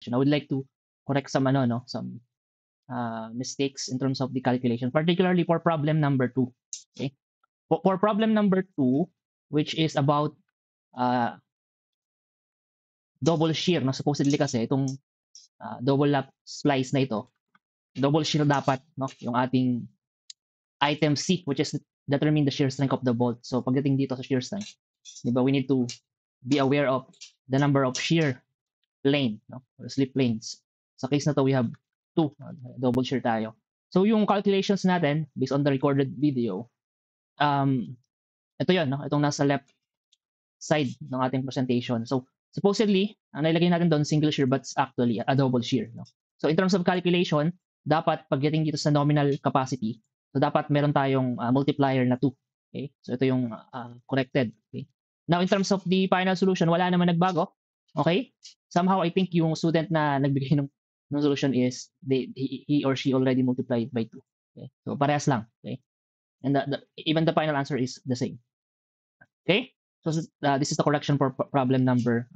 I would like to correct some ano, no, some mistakes in terms of the calculation, particularly for problem number 2. Okay? For problem number 2, which is about double shear, no? Supposedly kasi itong double lap splice na ito, double shear dapat, no? Yung ating item C, which is determine the shear strength of the bolt. So pagdating dito sa shear strength, di ba, we need to be aware of the number of shear plane, no? Or slip planes. Sa case na to, we have 2, double shear tayo. So yung calculations natin, based on the recorded video, ito yun, no? Itong nasa left side ng ating presentation. So supposedly, ang nailagay natin doon, single shear, but it's actually a double shear. No? So in terms of calculation, dapat pagdating dito sa nominal capacity, so dapat meron tayong multiplier na 2. Okay? So ito yung corrected. Okay? Now in terms of the final solution, wala naman nagbago. Okay? Somehow I think yung student na nagbigay ng solution is he or she already multiplied by 2. Okay? So parehas lang. Okay? And even the final answer is the same. Okay? So this is the correction for problem number